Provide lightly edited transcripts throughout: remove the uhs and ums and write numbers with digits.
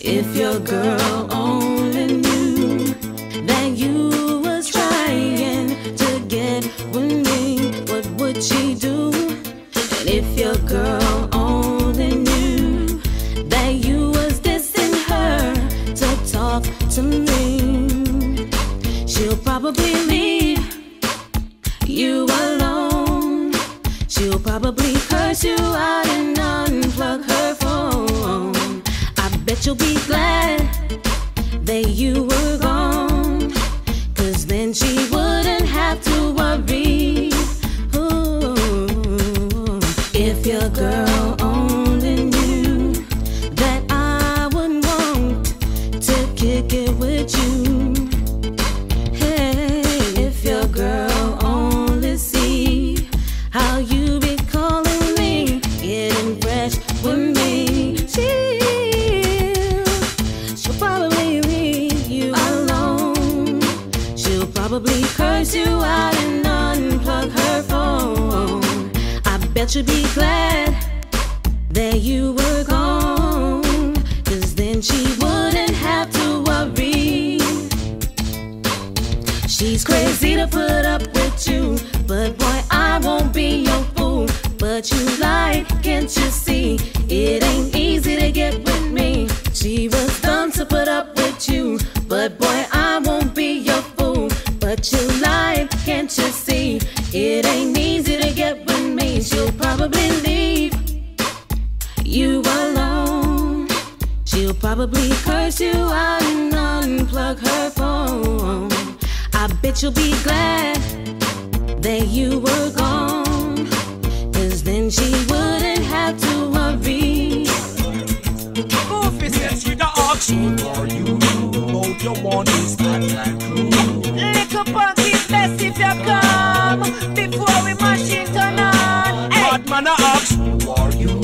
If your girl only knew that you was trying to get with me, what would she do? And if your girl only knew that you was dissing her to talk to me, she'll probably leave you alone. She'll probably curse you out and unplug her phone. Bet you'll be glad that you were gone, 'cause then she wouldn't have to worry. Ooh, if your girl only knew that I would want to kick it with you. Hey, if your girl only see how you be calling me, getting fresh with me, probably curse you out and unplug her phone. I bet you'd be glad that you were gone, 'cause then she wouldn't have to worry. She's crazy to put up with you, but boy, I won't be your fool. But you lied, can't you see? It ain't easy to get with me. She was dumb to put up with you, but boy, I won't be your fool. But you lied, can't you see? It ain't easy to get with me. She'll probably leave you alone. She'll probably curse you out and unplug her phone. I bet you'll be glad that you were gone, 'cause then she wouldn't have to worry. Yes, you the auction for you. Hold your one is not like crew. Little punk is best if you come before we mash it on. Bad man a ask for you.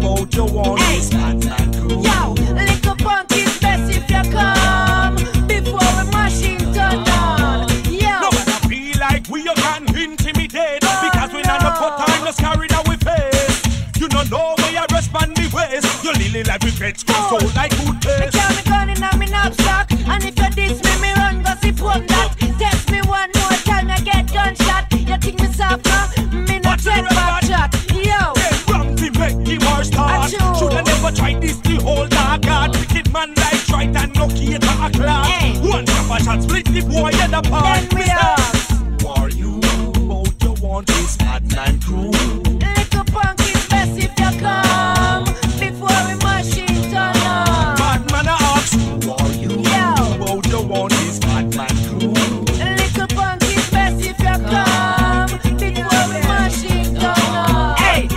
Hold your one is not like crew. Yo, little punk is best if you come before we mash it on. Yo, no man I feel like we can intimidate, because we not no cut time, no carried our face. You don't know where you respond me ways. You lily like we get so like good taste. me carry me gun in my knapsack, and if you diss me, me run go zip up that. Test me one more time, I get gunshot. You think me soft now? Me not take back shot. Yo, from the make the war start. Shoulda never tried this the whole dark God. Wicked man like right and no key to a class. One couple shot split the boy in the part. then we are. For you, hold your one is bad man crew. Little punk is best if you come before we mash it on. Bad man a ask for you. Yo, Hold your one is bad man crew. little punk is best if you come before we mash it on. Hey,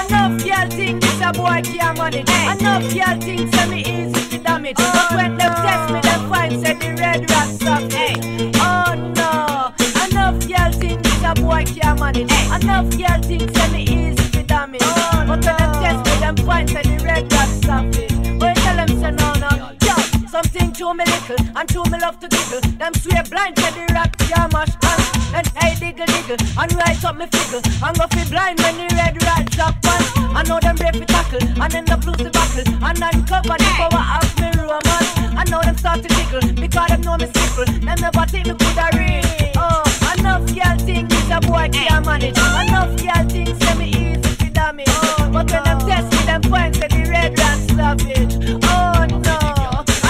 enough y'all think this a boy can't manage. Enough y'all think say me easy to damage. But when them test me, them find say the red rat stop. Hey, oh no. Enough y'all think this a boy can't manage. Enough y'all think say me easy to damage. But when them test me, them find say the red rat stop it. But tell them say no no. Yo, something to me little and to me love to giggle. Them swear blind say the rat can't mash hands. And hey diggle diggle and right up me fickle. And go fi blind when the red rat drop pants. I know them brave fi tackle and end up lose the buckle and uncover the power of me romance. I know them start to tickle because them know me simple. Them never think me could a real. Oh, enough y'all think this a boy can't manage. Enough y'all think say me easy fi damage. But when them test me, them find say the red rat savage. Oh no,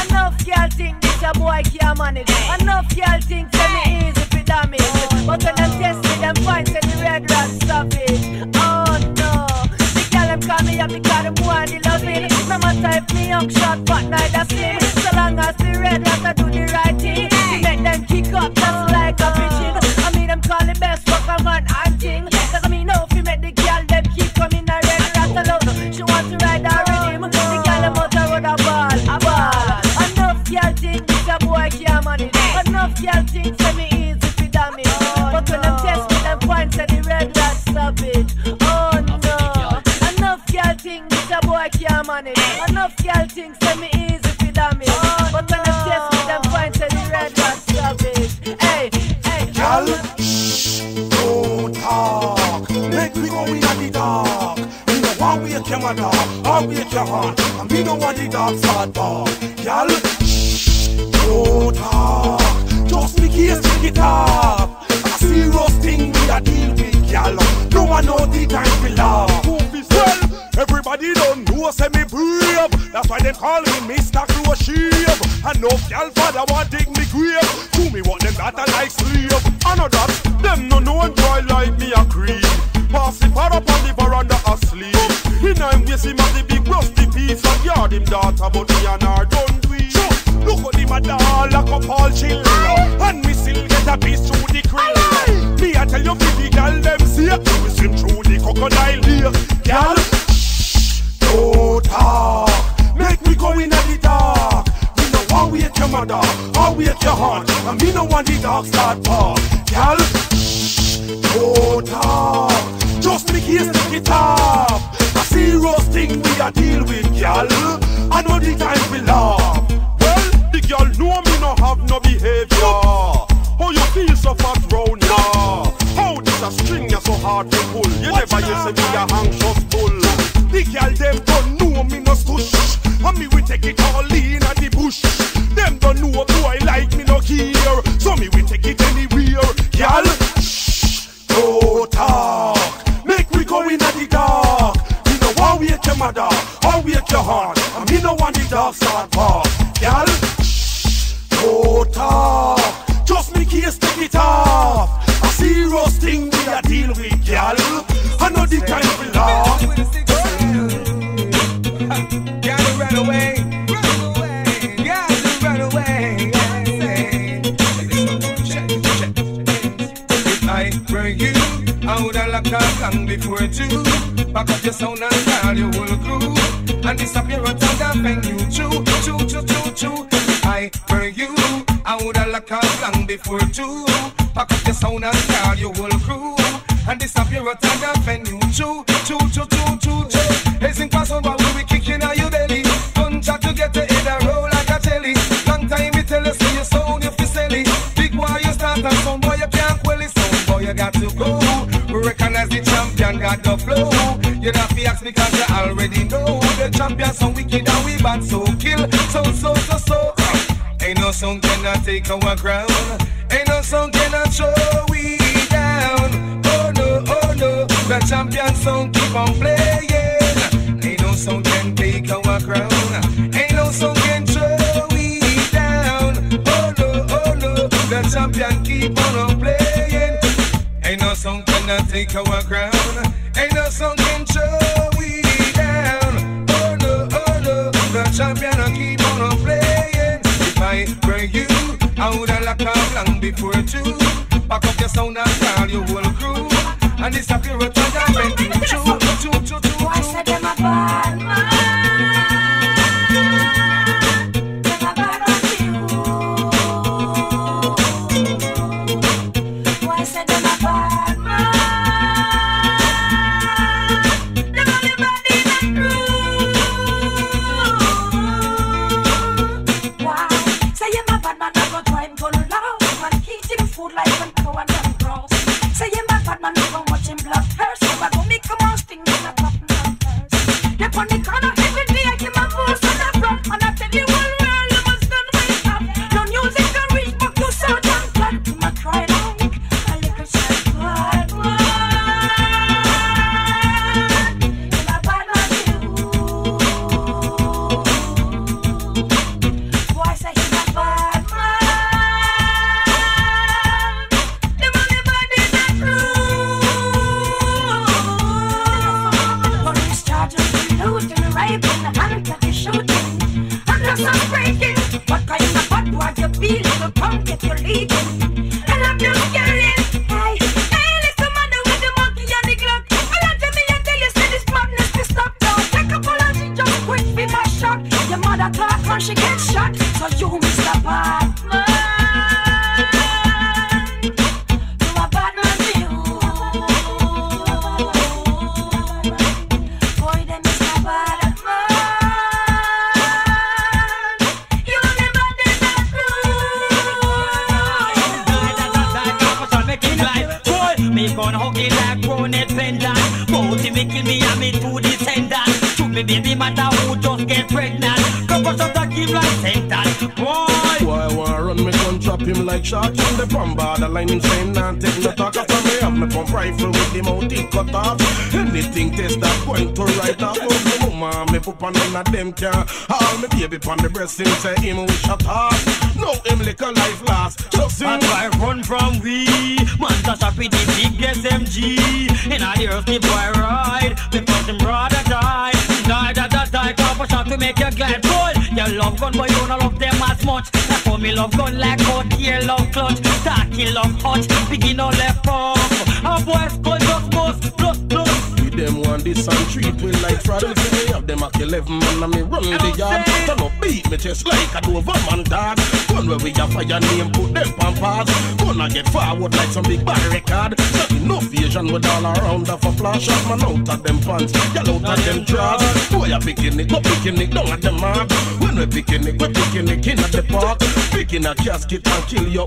enough y'all think this a boy can't manage. Enough y'all think say me easy fi damage. But when them test me, them find say the red rat savage. Oh no, the girl them call me up because them want the loving. No matter if me young shot, but neither slim. So long as the red rat I do the right thing, make them kick up just like a pigeon. I mean them call the best fuck a man and thing. 'Cause I mean no, if you make the girl them keep coming a red rat alone. She want to ride her rhythm. The girl them out a road a ball, a ball. Enough y'all think this a boy can't manage. Enough y'all think say me easy fi damage. But when them test me, them find say the red rat savage. Oh no, enough y'all think this a boy can't manage. Enough y'all think say me easy fi damage. But when them test me, them find say the red rat savage. Hey. dark. Me no want wake your mother, or wake your aunt. And me no want the dog start bark. Y'all, no talk. Just me case take it off. A serious thing we a deal with, y'all. No one know the time we laugh. Well, everybody don't know say me brave. That's why they call me Mr. Close Shave. And no y'all father want dig me grave. To me what them that a like slave. And no that, them no know enjoy like me a creep. Pass the bar up on the veranda asleep. In I'm waist him at the big rusty piece. And yard him daughter but me and her don't do it. Look at him a doll like a Paul chill. And me still get a piece through the krill. Me I tell you for the girl them see. We swim through the crocodile lake. Girl, no talk. Make me go in the dark. Me no want wake your mother or wake your aunt. And me no want the dog start bark. Girl, no talk. Just me case take it off. A serious thing we a deal with, girl. I know the time we laugh. Well, the girl know me no have no behavior. How you feel so fat round ya? How this a string you so hard to pull? You never you say me a anxious bull. The girl them don't know me no stush. And me we take it all in at the bush. Them don't know boy like me no care. So me we take it anywhere. Girl, no talk. Make we go in at the dark. Me no want wake your mother or wake your aunt. And me no want the dog start bark. Girl, no talk. Just me case take it off. A serious thing we a deal with, girl. I know the time we laugh. Gotta run away, gotta run away. If I were you, I woulda locked up long before two. Back up your sound and call your whole crew. And disappear until the venue. Choo. If I were you, I woulda locked up long before two. Pack up your sound and call your whole crew. And disappear until the venue. Choo. It's impossible when we kicking out your belly. Don't try to get the head and roll like a jelly. Long time we tell us your sound you feel silly. Big boy you start and some boy you can't quell it. Some boy you got to go. Recognize the champion got the flow. You not be asked because you already know. The champion so wicked and we bad so kill. So ain't no song cannot take our crown. Ain't no song cannot show we down. Oh no, the champion song keep on playing. Ain't no song can take our crown. Ain't no song can show we down. Oh no, the champion keep on playing. Ain't no song cannot take our crown. Ain't no song can show we down. Oh no, the champion keep on playing. If I were you, I woulda locked up long before two. Pack up your sound and call your whole crew. And disappear until the venue. Choo. Why say them a bad man? Them a bad man you. Why say them a bad man? Them only bad in the crew. Why say him a bad man? I go try him go low and eat him food like when go and them cross. Say him a bad man, I go watch him blood thirst. So I go make him all sting in a cup and thirst. They on the corner every day, I give my voice on the front. And I tell you all world, you must done wake up. No music can reach, but you search and plan. To my cry like a little sad bad man. You're a bad man you. Why say he's a bad man? Them only bad in the crew. Police charges you looting, raping, handcuffing, shooting, and there's some breaking. What kind of bad boy you feel? You punk if you're leaving, and I'm just scaring. Hey, listen man, with the monkey and the Glock. I don't tell me, I tell you, say this madness to stop. Don't take a apology, just quick be my shot. Your mother talk and she gets shot. So you, Mr. Batman, you a bad man to you. Boy, them Mr. Batman, you only bad in the crew. Me gonna hug it like grown it pendant. Both me kill me and me two descendants. Shoot me baby matter who just get pregnant. Couple shots that give like sentence. Boy, why wanna run me gun trap him like shark in the pump borderline insane and take no talk after me have me pump rifle with the mouth it cut off. Anything test that point to right off. Oh me woman me put on none of them can. All me baby pon the breast him say him we shut off. No him like a life last. Just him. I try run from we. Man touch up with the big SMG. In a the earth the boy ride. Because him brother die. Die, couple shot to make you glad. Boy, your love gun, but you don't love them as much. That's for me love gun like hot, here love clutch. Talking love hot, begin on left off. Our boys gun just plus. Them want this and treat we like fraud. If they have them at 11 man and me run the yard. Turn up beat me chest like a Doberman dog. Gun where we have fire name put them pampas. Gonna get forward like some big bad record. Not enough Asian with all around of a flash of man out of them pants. Y'all out of them drawers. Boy a picking it, go picking it down at the mark. When we picking it in at the park. Picking a casket and kill you.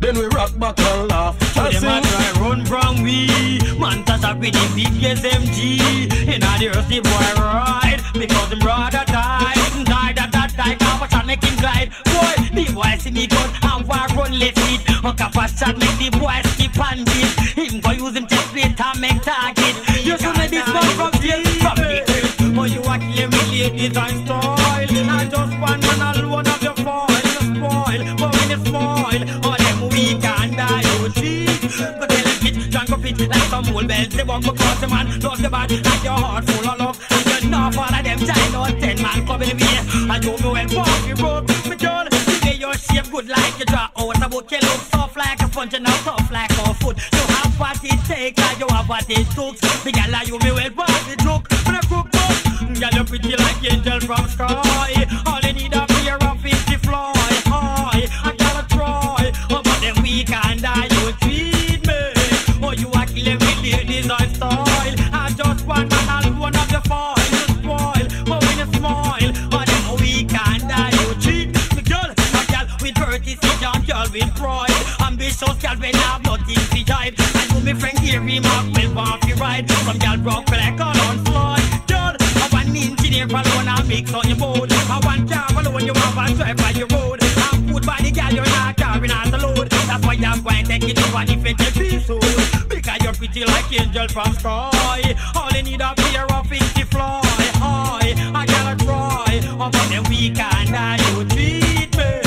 Then we rock back and laugh. So them a try run from we. Man touch up with the big SMG. In a the earth the boy ride. Because him brother die. Couple shot make him glide. Boy, the boy see me gun and war run left feet. A couple shot make the boy skip and beat. Him go use him chest plate and make target. You should make this one from jail. From the earth. But you are killing me ladies and style. I just one man alone of your foil. You spoil, but when you spoil, we can die, you cheat. But tell them bitch, drunk of it like some old bells. They walk across the man, lost the bad, like your heart full of love. And you know for all of them giant or 10 man coming in here. And you know when walk the road, me girl, you get your shape good like you draw out a book. You look soft like a sponge and not tough like a foot. You have what it takes, like you have what it took. The girl like you me well pass the joke. When I cook up, girl you pretty like angel from sky. All you need a pair of 50 fly. High, I gotta try. We can die, you treat me. Oh, you are killing with ladies on style. I just want one of the foil. You spoil, but when you smile, oh, then we can die, you treat me. Girl, a girl with courtesy, young girl with pride. Ambitious girl when I have nothing to hide. And to me friend here, remark will want to ride. Some girl broke like all on slide. Girl, I want engineer alone and mix on your boat. I want car alone, you have a drive by your road. I'm put by the girl, you're not carrying out the load. That's why I'm going to take it to a different episode. Because you're pretty like angel from sky. All you need a pair of 50 fly. High, I gotta try. Oh, but then we can die, you treat me.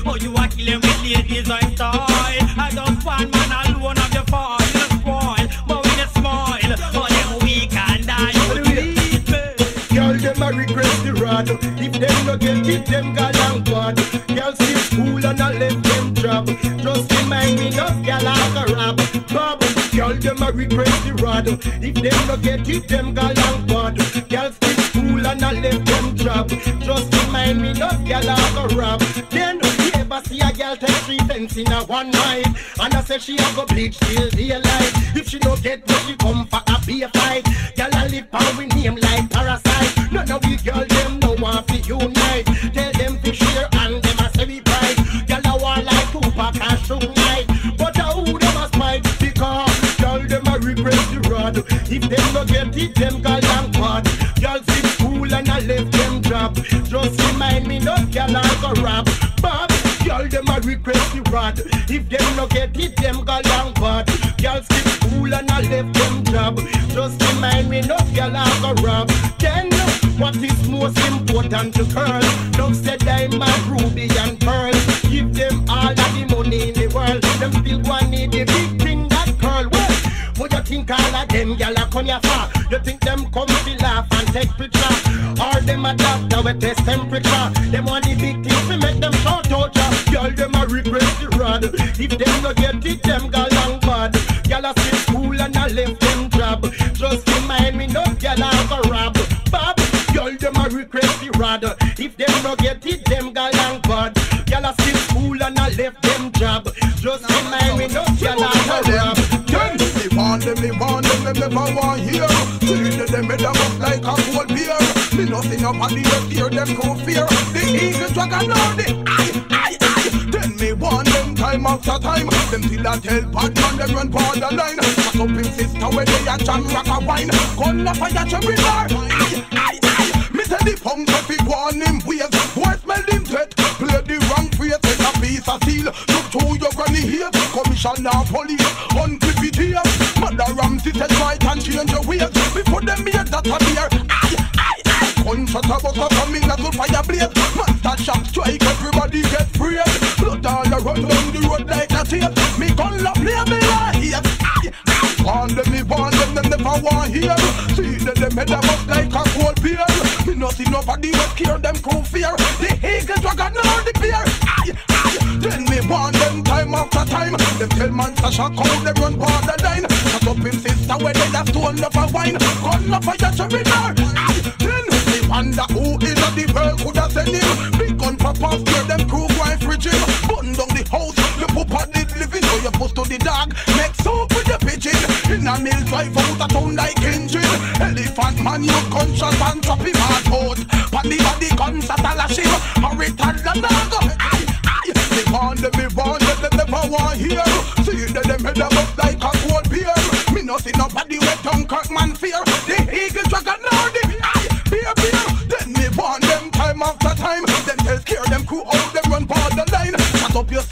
Oh, you are killing with ladies on style. I just one man alone of your fall. You spoil, but when you smile, oh, then we can die, you treat me. Girl, them a regret the rod. If them no get it, them got long bad. Girl skip school and I left them job. Just remind me of girl like a rap. Bob, girl, them a regret the rod. If them no get it, them got long bad. Girl skip school and I left them job. Just remind me of girl like a rap. Then you ever see a girl take 3 cents in a one night? And I say she a go bleach till daylight. If she no get what she come for a beer fight. Girl a lip and we name like Parasite. None of we girl them no want to unite. Tell them to share and them a say we pride. Girl a war like Tupac and Suge Knight. But who them a spite? Because girl them a regret the rod. If them no get it, them girl and quad. Girl skip school and I left them job. Just remind me no girl like a rap. Bob, girl them a regret the rod. If them no get it, them girl and quad. Girl skip school and I left them job. Just remind me no girl like a rap. Then what is most important to girls? Don't say diamond, ruby and pearl. Give them all of the money in the world. Them still want need the big thing that curl. Well, what you think all of them gyal a come here for? You think them come to laugh and take picture? Or them a doctor with test temperature? Them want the big things to make them shout out ya. Gyal them a regret the rod. If them no get it, them gyal long bad. Gyal a skip school and a left them job. Just remind me no gyal a go rob. Bob, gyal them a regret the rod. If them no get it, them gyal long bad. Gyal a skip school and a left them job. Just remind me no gyal a go rob. Me want them, never want hear. Till them head up like a cold beer. Me nothing up on the earth, hear them no fear. The eagle dragon on the aye. Then me want them time after time. Them still a tell bad man they run borderline. Shut up him sister when they a jam rock a wine. Gun a fire cherry bar. Me say the pump if he want him wave. Boy smell him dead. Play the wrong face. Take a piece of steel. Look to your granny here. Commissioner police. Unclip it here. Mother Ramsey said try and change your ways. Before them here that a beer. Gunshot a bus a coming as will fire blaze. Master shot strike everybody get free. Blood all around down the road like a tape. Me gun love play me like want them, me want them never want hear. See them head a bust like a cold beer. Me no see nobody but scare them crew fear. The eagle dragon or the bear. Then me want them time after time. Them tell man to shock out them run borderline. Shut up him sister when they a stone love a wine. Gun love a yacht a winner. Then me wonder who in the world could have sent him. Big gun papa scare them crew going frigid. Burn down the house, the papa did living. So you post to the dog, make soup with the pigeon. In a mill drive out a town like engine. Elephant man you gunshot and drop him hard out. Paddy body guns at a lash him. Hurry toddler nago. Me want them never want hear. See them head up like a cold beer. Me no see nobody with Dunkirk man fear. The eagle dragon or the beer. Then me want them time after time. Then tell scare them crew out them run borderline. Shut up your